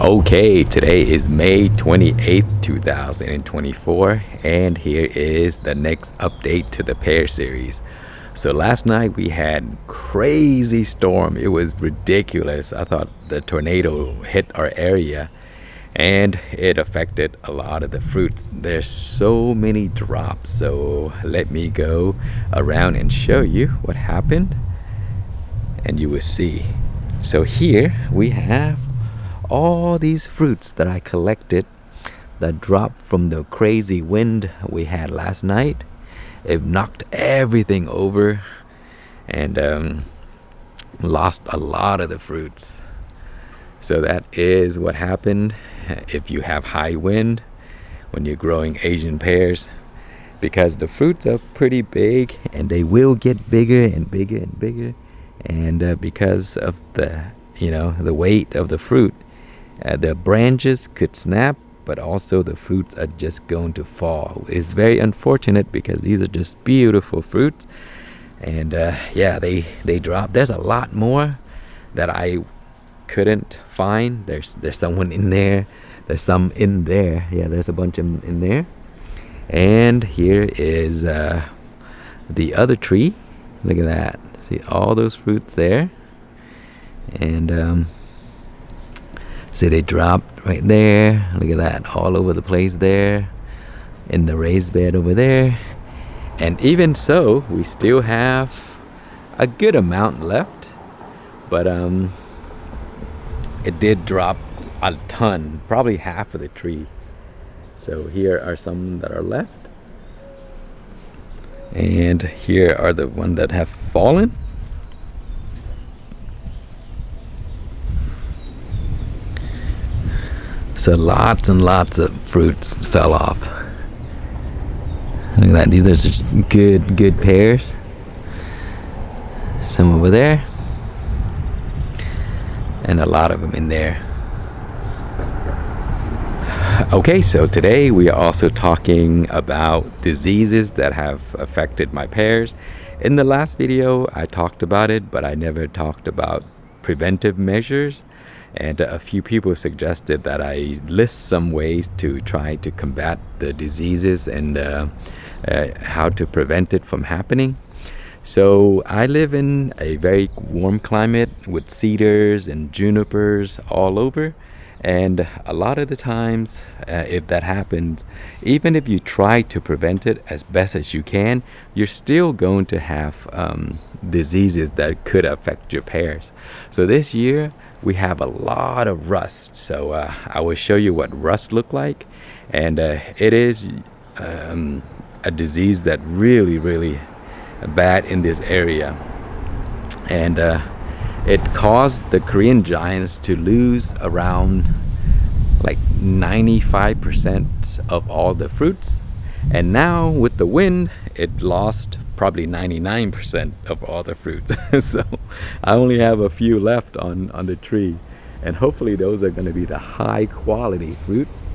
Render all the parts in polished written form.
Okay, today is May 28th, 2024, and here is the next update to the Pear series. So last night we had crazy storm. It was ridiculous. I thought the tornado hit our area and it affected a lot of the fruits. There's so many drops, so let me go around and show you what happened and you will see. So here we have all these fruits that I collected that dropped from the crazy wind we had last night. It knocked everything over and lost a lot of the fruits. So that is what happened if you have high wind when you're growing Asian pears, because the fruits are pretty big and they will get bigger and bigger and bigger, and because of the weight of the fruit, the branches could snap, but also the fruits are just going to fall. It's very unfortunate because these are just beautiful fruits, and they drop. There's a lot more that I couldn't find. There's someone in there. There's some in there. Yeah, there's a bunch of them in there. And here is the other tree. Look at that. See all those fruits there, and see, they dropped right there. Look at that, all over the place there in the raised bed over there. And even so, we still have a good amount left, but it did drop a ton, probably half of the tree. So here are some that are left, and here are the ones that have fallen. So lots and lots of fruits fell off. Look at that. These are just good pears. Some over there, and a lot of them in there. Okay, so today we are also talking about diseases that have affected my pears. In the last video I talked about it, but I never talked about preventive measures. And a few people suggested that I list some ways to try to combat the diseases and how to prevent it from happening. So I live in a very warm climate with cedars and junipers all over. And a lot of the times, if that happens, even if you try to prevent it as best as you can, you're still going to have diseases that could affect your pears. So this year, we have a lot of rust. So I will show you what rust look like. And it is a disease that really bad in this area. And it caused the Korean giants to lose around like 95% of all the fruits. And now with the wind, it lost probably 99% of all the fruits. So I only have a few left on the tree. And hopefully those are going to be the high quality fruits,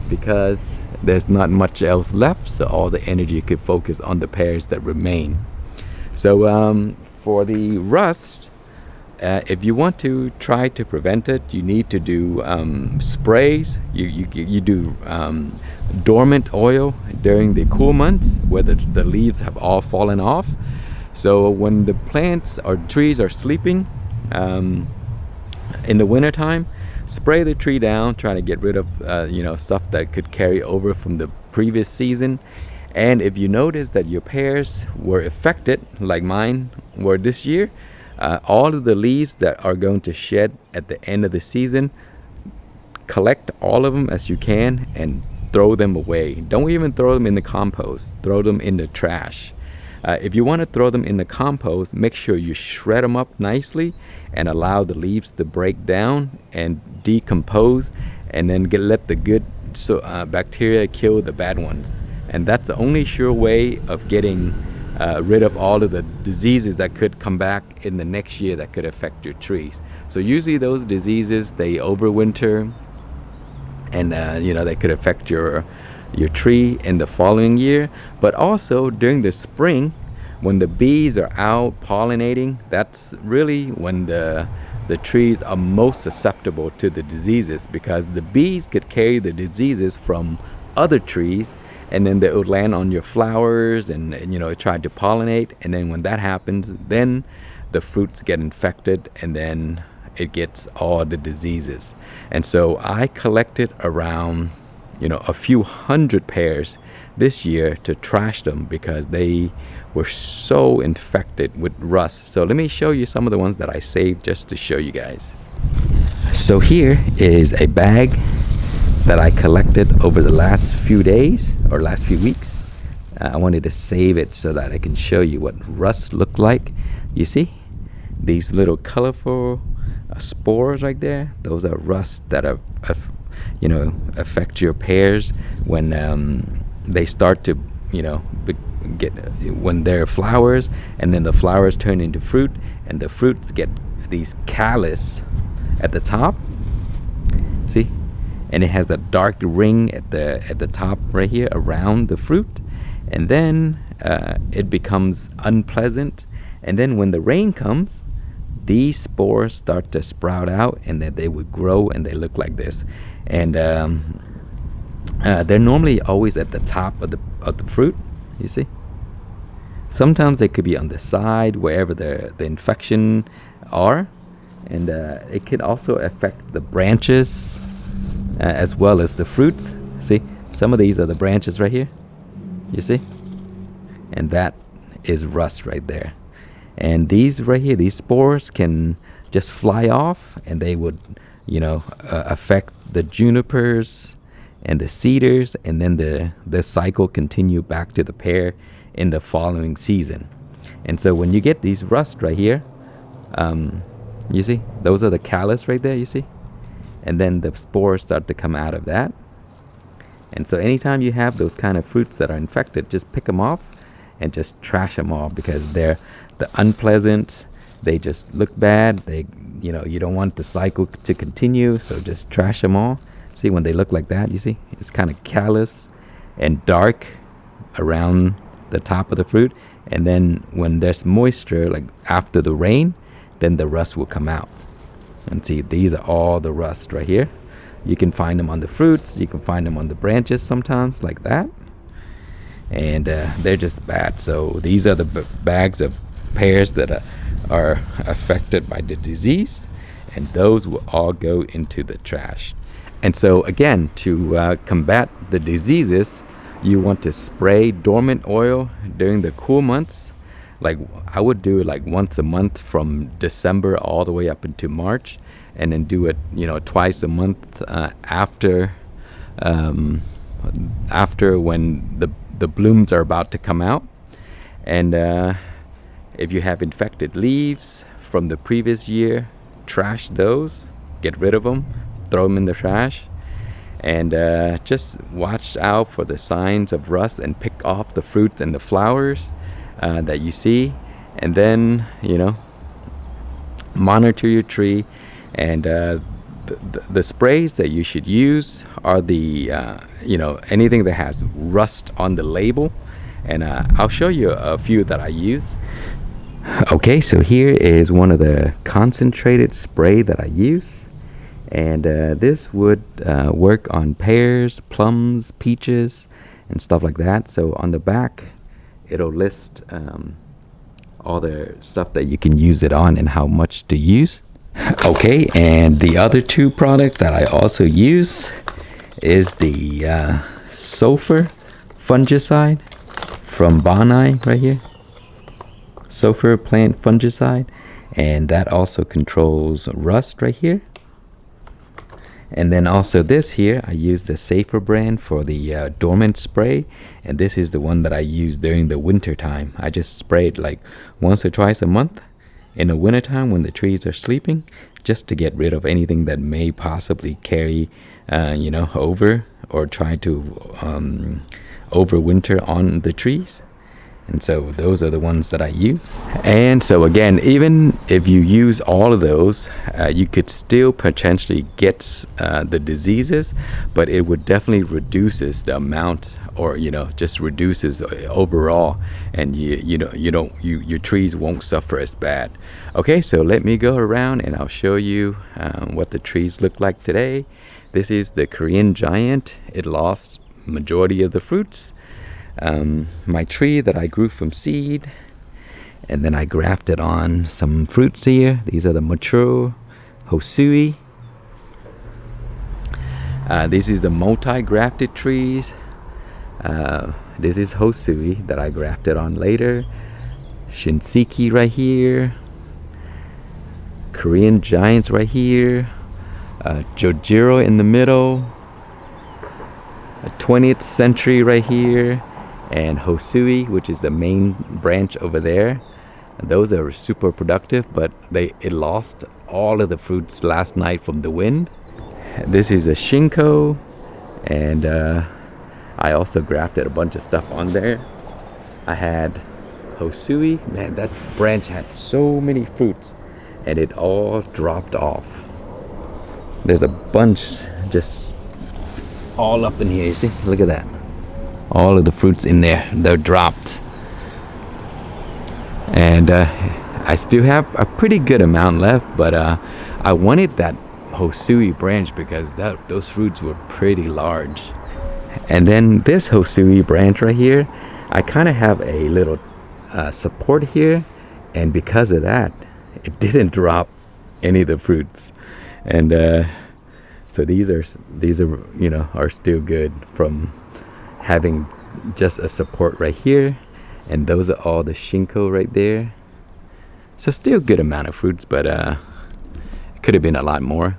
because there's not much else left. So all the energy could focus on the pears that remain. So for the rust, if you want to try to prevent it, you need to do sprays. You do dormant oil during the cool months where the leaves have all fallen off. So when the plants or trees are sleeping in the wintertime, spray the tree down, try to get rid of stuff that could carry over from the previous season. And if you notice that your pears were affected, like mine were this year, all of the leaves that are going to shed at the end of the season, collect all of them as you can and throw them away. Don't even throw them in the compost. Throw them in the trash. If you want to throw them in the compost, make sure you shred them up nicely and allow the leaves to break down and decompose, and then let the good bacteria kill the bad ones. And that's the only sure way of getting rid of all of the diseases that could come back in the next year that could affect your trees. So usually those diseases, they overwinter, and they could affect your tree in the following year. But also during the spring, when the bees are out pollinating, that's really when the the trees are most susceptible to the diseases, because the bees could carry the diseases from other trees, and then they would land on your flowers and try to pollinate. And then when that happens, then the fruits get infected, and then it gets all the diseases. And so I collected around a few hundred pears this year to trash them, because they were so infected with rust. So let me show you some of the ones that I saved just to show you guys. So here is a bag that I collected over the last few days or last few weeks. I wanted to save it so that I can show you what rust looked like. You see these little colorful spores right there? Those are rust that are affect your pears when they start to get, when they're flowers, and then the flowers turn into fruit, and the fruits get these callus at the top. See, and it has a dark ring at the top right here around the fruit, and then it becomes unpleasant. And then when the rain comes, these spores start to sprout out, and then they would grow, and they look like this. And they're normally always at the top of the fruit. You see, sometimes they could be on the side wherever the infection are, and it could also affect the branches as well as the fruits. See, some of these are the branches right here, you see, and that is rust right there. And these right here, these spores can just fly off, and they would affect the junipers and the cedars, and then the cycle continue back to the pear in the following season. And so when you get these rust right here, you see, those are the callus right there, you see, and then the spores start to come out of that. And so anytime you have those kind of fruits that are infected, just pick them off and just trash them all, because they're unpleasant. They just look bad. You don't want the cycle to continue, so just trash them all. See, when they look like that, you see, it's kind of callous and dark around the top of the fruit. And then when there's moisture, like after the rain, then the rust will come out. And see, these are all the rust right here. You can find them on the fruits. You can find them on the branches sometimes, like that. And they're just bad. So these are the bags of pears that are affected by the disease, and those will all go into the trash. And so again, to combat the diseases, you want to spray dormant oil during the cool months. Like I would do it like once a month from December all the way up into March, and then do it twice a month after when the blooms are about to come out. And if you have infected leaves from the previous year, trash those, get rid of them, throw them in the trash, and just watch out for the signs of rust and pick off the fruit and the flowers that you see. And then monitor your tree. And the sprays that you should use are the anything that has rust on the label. And I'll show you a few that I use. Okay, so here is one of the concentrated spray that I use, and this would work on pears, plums, peaches, and stuff like that. So on the back it'll list all the stuff that you can use it on and how much to use. Okay, and the other two product that I also use is the sulfur fungicide from Bonai right here. Sulfur plant fungicide, and that also controls rust right here. And then also this here, I use the Safer brand for the dormant spray, and this is the one that I use during the winter time. I just spray it like once or twice a month in the winter time when the trees are sleeping, just to get rid of anything that may possibly carry over or try to overwinter on the trees. And so those are the ones that I use. And so again, even if you use all of those, you could still potentially get the diseases, but it would definitely reduces the amount, or just reduces overall, and your trees won't suffer as bad. Okay, so let me go around and I'll show you what the trees look like today. This is the Korean giant. It lost majority of the fruits. My tree that I grew from seed, and then I grafted on some fruits here. These are the mature Hosui. This is the multi-grafted trees. This is Hosui that I grafted on later. Shinseiki right here. Korean giants right here. Chojuro in the middle. A 20th century right here. And Hosui, which is the main branch over there. Those are super productive, but it lost all of the fruits last night from the wind. This is a Shinko, and I also grafted a bunch of stuff on there. I had Hosui. Man, that branch had so many fruits, and it all dropped off. There's a bunch just all up in here. You see? Look at that. All of the fruits in there, they're dropped. And I still have a pretty good amount left, but I wanted that Hosui branch because those fruits were pretty large. And then this Hosui branch right here, I kind of have a little support here, and because of that, it didn't drop any of the fruits. And so these are are still good from having just a support right here, and those are all the Shinko right there. So still good amount of fruits, but it could have been a lot more.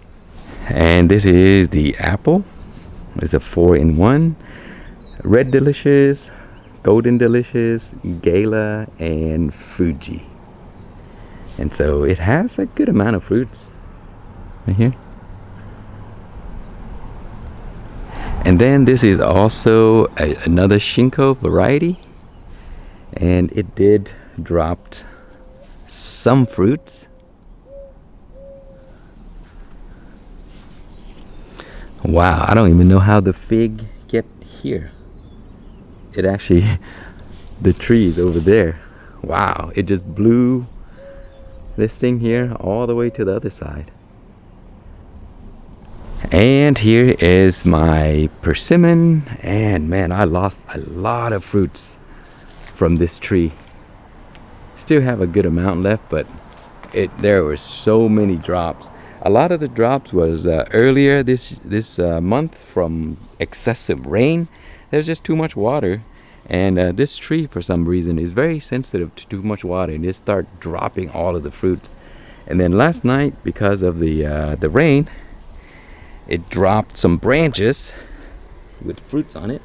And this is the apple. It's a 4-in-1. Red Delicious, Golden Delicious, Gala, and Fuji. And so it has a good amount of fruits right here. And then this is also another Shinko variety, and it did drop some fruits. Wow, I don't even know how the fig get here. It actually, the tree is over there. Wow, it just blew this thing here all the way to the other side. And here is my persimmon, and man, I lost a lot of fruits from this tree. Still have a good amount left, but there were so many drops. A lot of the drops was earlier this month from excessive rain. There's just too much water, and this tree for some reason is very sensitive to too much water, and it start dropping all of the fruits. And then last night, because of the rain, it dropped some branches with fruits on it.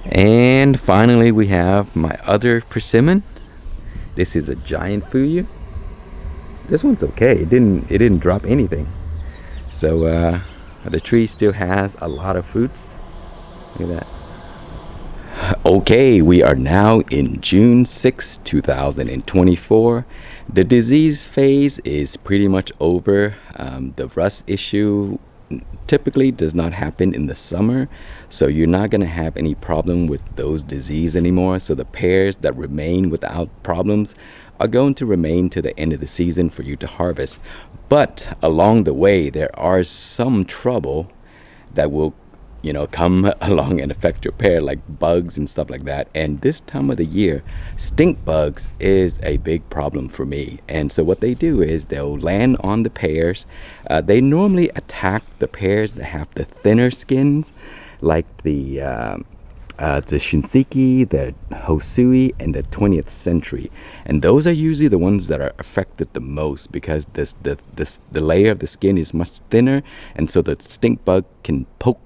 And finally we have my other persimmon. This is a giant Fuyu. This one's okay. It didn't drop anything. So the tree still has a lot of fruits. Look at that. Okay, we are now in June 6, 2024. The disease phase is pretty much over. The rust issue typically does not happen in the summer, so you're not going to have any problem with those disease anymore. So the pears that remain without problems are going to remain to the end of the season for you to harvest. But along the way, there are some trouble that will come along and affect your pear, like bugs and stuff like that. And this time of the year, stink bugs is a big problem for me. And so what they do is they'll land on the pears. They normally attack the pears that have the thinner skins, like the Shinseiki, the Hosui, and the 20th century. And those are usually the ones that are affected the most, because the layer of the skin is much thinner, and so the stink bug can poke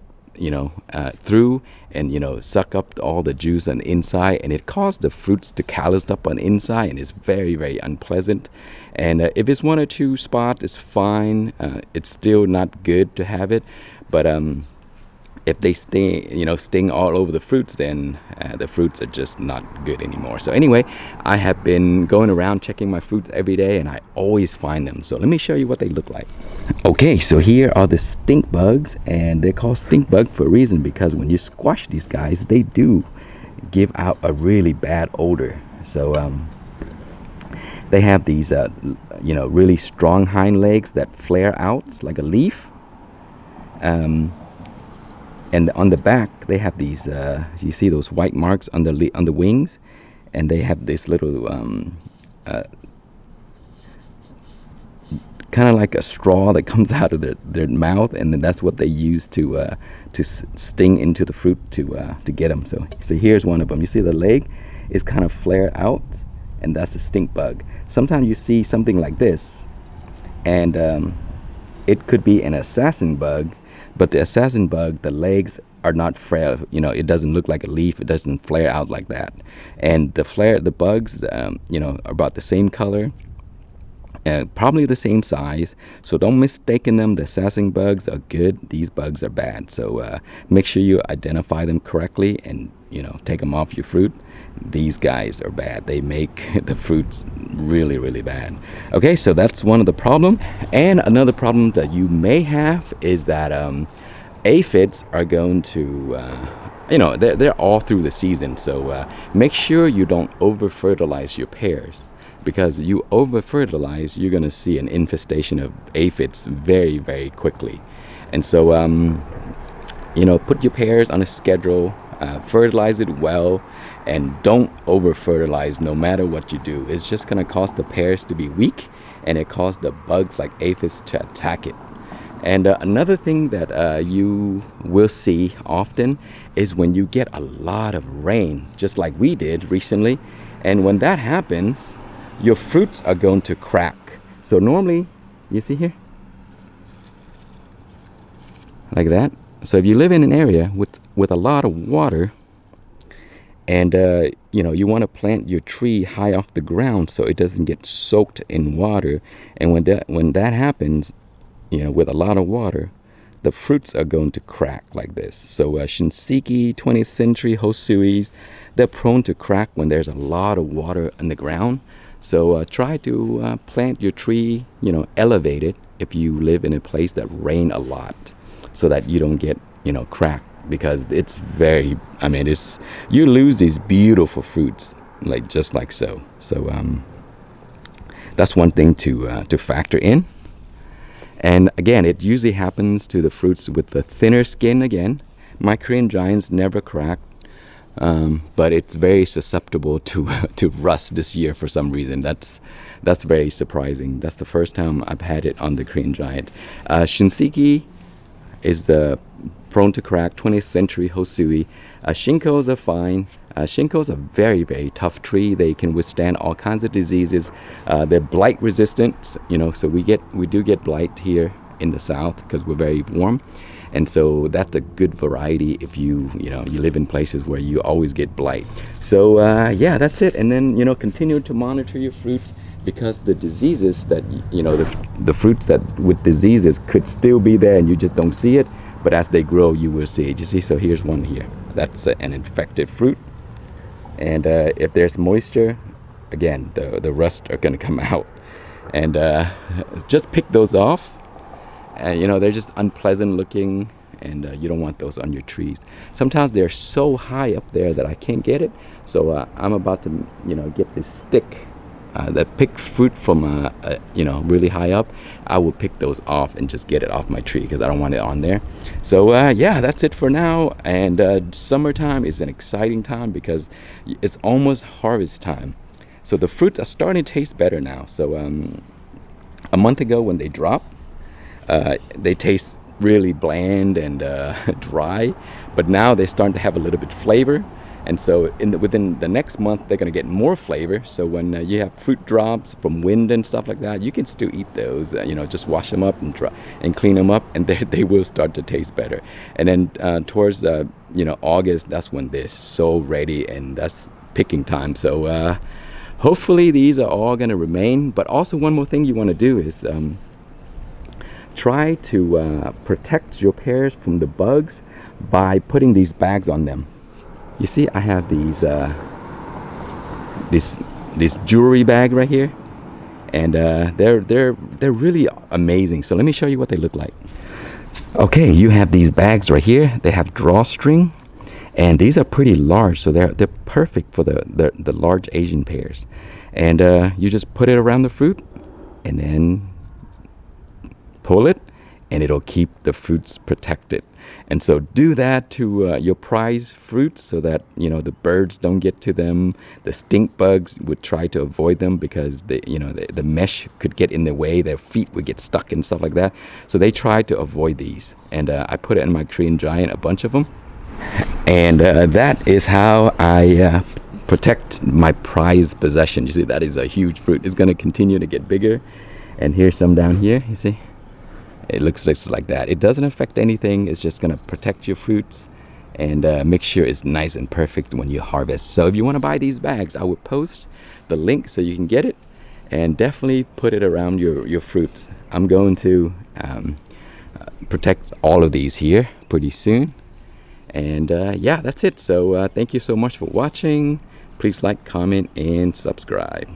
through and suck up all the juice on the inside, and it causes the fruits to callus up on the inside, and it's very, very unpleasant. And if it's 1 or 2 spots, it's fine. It's still not good to have it, but if they sting all over the fruits, then the fruits are just not good anymore. So anyway, I have been going around checking my fruits every day, and I always find them. So let me show you what they look like. Okay, so here are the stink bugs, and they're called stink bug for a reason, because when you squash these guys, they do give out a really bad odor. So they have these really strong hind legs that flare out like a leaf. And on the back, they have these, you see those white marks on the wings, and they have this little, kind of like a straw that comes out of their mouth, and then that's what they use to sting into the fruit to get them. So here's one of them. You see the leg is kind of flared out, and that's a stink bug. Sometimes you see something like this, and it could be an assassin bug. But the assassin bug, the legs are not flare. It doesn't look like a leaf. It doesn't flare out like that. And the bugs, are about the same color, probably the same size. So don't mistaken them. The assassin bugs are good. These bugs are bad. So make sure you identify them correctly and take them off your fruit. These guys are bad. They make the fruits really, really bad. Okay, so that's one of the problems. And another problem that you may have is that aphids are going to, they're all through the season. So make sure you don't over-fertilize your pears, because you over-fertilize, you're going to see an infestation of aphids very, very quickly. And so, put your pears on a schedule. Fertilize it well, and don't over fertilize no matter what you do. It's just going to cause the pears to be weak, and it causes the bugs like aphids to attack it. And another thing that you will see often is when you get a lot of rain, just like we did recently. And when that happens, your fruits are going to crack. So normally, you see here, like that. So if you live in an area with a lot of water, and you want to plant your tree high off the ground so it doesn't get soaked in water, and when that happens, with a lot of water, the fruits are going to crack like this. So Shinseiki, 20th century Hosuis, they're prone to crack when there's a lot of water in the ground. So try to plant your tree, elevated if you live in a place that rain a lot, so that you don't get, cracked, because it's you lose these beautiful fruits, just like so. So that's one thing to factor in. And again, it usually happens to the fruits with the thinner skin. Again, my Korean giants never crack, but it's very susceptible to rust this year for some reason. That's very surprising. That's the first time I've had it on the Korean giant. Shinseiki is the prone to crack, 20th century Hosui. Shinkos are fine. Shinkos are very, very tough tree. They can withstand all kinds of diseases. They're blight resistant, so we do get blight here in the south because we're very warm. And so that's a good variety if you live in places where you always get blight. So that's it. And then continue to monitor your fruits, because the diseases that the fruits that with diseases could still be there and you just don't see it, but as they grow you will see it. You see, so here's one here. That's an infected fruit, and if there's moisture, again the rust are going to come out, and just pick those off. They're just unpleasant looking, and you don't want those on your trees. Sometimes they're so high up there that I can't get it, so I'm about to get this stick that pick fruit from really high up. I will pick those off and just get it off my tree, because I don't want it on there. So that's it for now. And summertime is an exciting time because it's almost harvest time, so the fruits are starting to taste better now. So a month ago when they dropped, they taste really bland and dry, but now they're starting to have a little bit flavor. And so within the next month, they're going to get more flavor. So when you have fruit drops from wind and stuff like that, you can still eat those. Just wash them up and clean them up, and they will start to taste better. And then towards August, that's when they're so ready, and that's picking time. So hopefully these are all going to remain. But also one more thing you want to do is try to protect your pears from the bugs by putting these bags on them. You see, I have this jewelry bag right here, and they're really amazing. So let me show you what they look like. Okay, you have these bags right here. They have drawstring, and these are pretty large, so they're perfect for the large Asian pears. And you just put it around the fruit, and then pull it, and it'll keep the fruits protected. And so do that to your prize fruits, so that the birds don't get to them. The stink bugs would try to avoid them because the mesh could get in the way. Their feet would get stuck and stuff like that. So they try to avoid these. And I put it in my Korean giant, a bunch of them. And that is how I protect my prized possession. You see, that is a huge fruit. It's going to continue to get bigger. And here's some down here, you see. It looks just like that. It doesn't affect anything. It's just going to protect your fruits and make sure it's nice and perfect when you harvest. So if you want to buy these bags, I would post the link so you can get it, and definitely put it around your fruits. I'm going to protect all of these here pretty soon. And yeah, that's it. So thank you so much for watching. Please like, comment, and subscribe.